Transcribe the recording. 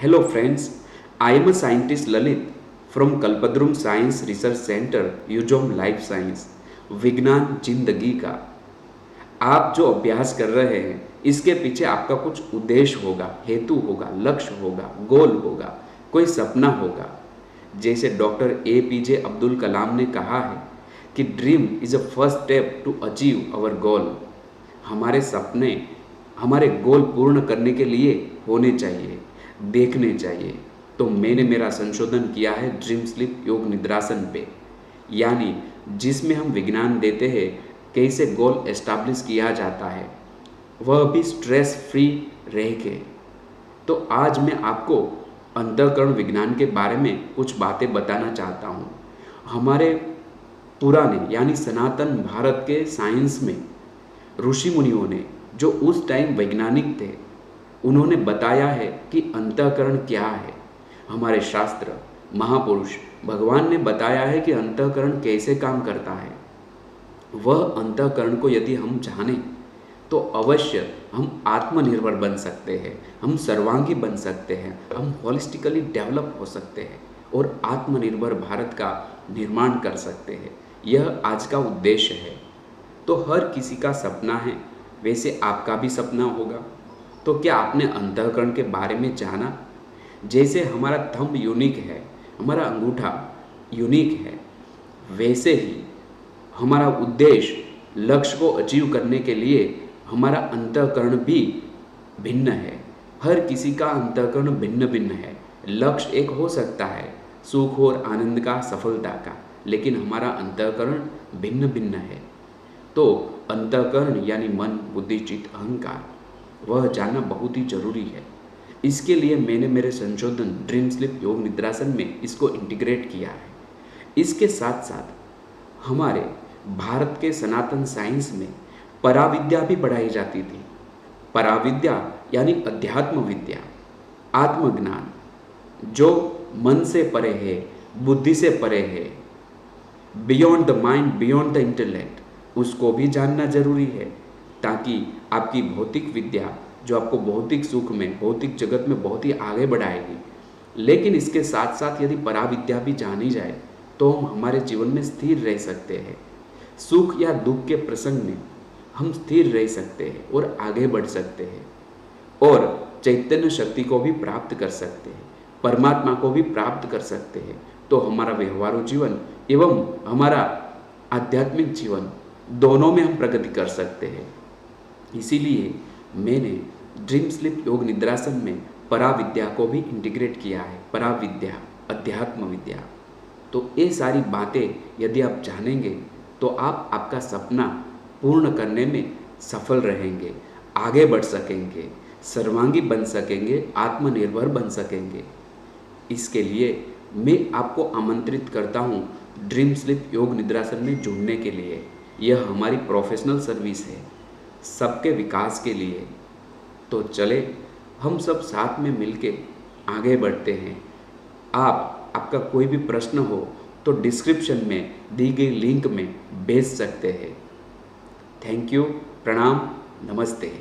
Hello friends, I am a scientist Lalit from Kalpadrum Science Research Center, यूजोम life science. विज्ञान जिंदगी का आप जो अभ्यास कर रहे हैं इसके पीछे आपका कुछ उद्देश्य होगा, हेतु होगा, लक्ष्य होगा, गोल होगा, कोई सपना होगा। जैसे डॉक्टर APJ अब्दुल कलाम ने कहा है कि dream is a first step to achieve our goal. हमारे सपने हमारे गोल पूर्ण करने के लिए होने चाहिए, देखने चाहिए। तो मैंने मेरा संशोधन किया है ड्रीम स्लीप योग निद्रासन पे, यानी जिसमें हम विज्ञान देते हैं कैसे गोल एस्टैब्लिश किया जाता है, वह भी स्ट्रेस फ्री रह के। तो आज मैं आपको अंतःकरण विज्ञान के बारे में कुछ बातें बताना चाहता हूँ। हमारे पुराने यानी सनातन भारत के साइंस में ऋषि मुनियों ने, जो उस टाइम वैज्ञानिक थे, उन्होंने बताया है कि अंतःकरण क्या है। हमारे शास्त्र, महापुरुष, भगवान ने बताया है कि अंतःकरण कैसे काम करता है। वह अंतःकरण को यदि हम जानें तो अवश्य हम आत्मनिर्भर बन सकते हैं, हम सर्वांगी बन सकते हैं, हम होलिस्टिकली डेवलप हो सकते हैं और आत्मनिर्भर भारत का निर्माण कर सकते हैं। यह आज का उद्देश्य है। तो हर किसी का सपना है, वैसे आपका भी सपना होगा। तो क्या आपने अंतःकरण के बारे में जाना? जैसे हमारा थंब यूनिक है, हमारा अंगूठा यूनिक है, वैसे ही हमारा उद्देश्य, लक्ष्य को अचीव करने के लिए हमारा अंतःकरण भी भिन्न है। हर किसी का अंतःकरण भिन्न भिन्न है। लक्ष्य एक हो सकता है, सुख और आनंद का, सफलता का, लेकिन हमारा अंतःकरण भिन्न भिन्न है। तो अंतःकरण यानी मन, बुद्धि, चित्त, अहंकार, वह जानना बहुत ही जरूरी है। इसके लिए मैंने मेरे संशोधन ड्रीम स्लीप योग निद्रासन में इसको इंटीग्रेट किया है। इसके साथ साथ हमारे भारत के सनातन साइंस में पराविद्या भी पढ़ाई जाती थी। पराविद्या यानी अध्यात्म विद्या, आत्मज्ञान, जो मन से परे है, बुद्धि से परे है, beyond the mind, beyond the intellect, उसको भी जानना जरूरी है, ताकि आपकी भौतिक विद्या जो आपको भौतिक सुख में, भौतिक जगत में बहुत ही आगे बढ़ाएगी। लेकिन इसके साथ साथ यदि पराविद्या भी जानी जाए तो हम हमारे जीवन में स्थिर रह सकते हैं। सुख या दुख के प्रसंग में हम स्थिर रह सकते हैं और आगे बढ़ सकते हैं और चैतन्य शक्ति को भी प्राप्त कर सकते हैं, परमात्मा को भी प्राप्त कर सकते हैं। तो हमारा व्यवहारू जीवन एवं हमारा आध्यात्मिक जीवन दोनों में हम प्रगति कर सकते हैं। इसीलिए मैंने ड्रीम स्लीप योग निद्रासन में पराविद्या को भी इंटीग्रेट किया है। पराविद्या, अध्यात्म विद्या। तो ये सारी बातें यदि आप जानेंगे तो आप आपका सपना पूर्ण करने में सफल रहेंगे, आगे बढ़ सकेंगे, सर्वांगी बन सकेंगे, आत्मनिर्भर बन सकेंगे। इसके लिए मैं आपको आमंत्रित करता हूँ ड्रीम स्लीप योग निद्रासन में जुड़ने के लिए। यह हमारी प्रोफेशनल सर्विस है, सबके विकास के लिए। तो चले हम सब साथ में मिलके आगे बढ़ते हैं। आपका कोई भी प्रश्न हो तो डिस्क्रिप्शन में दी गई लिंक में भेज सकते हैं। थैंक यू, प्रणाम, नमस्ते।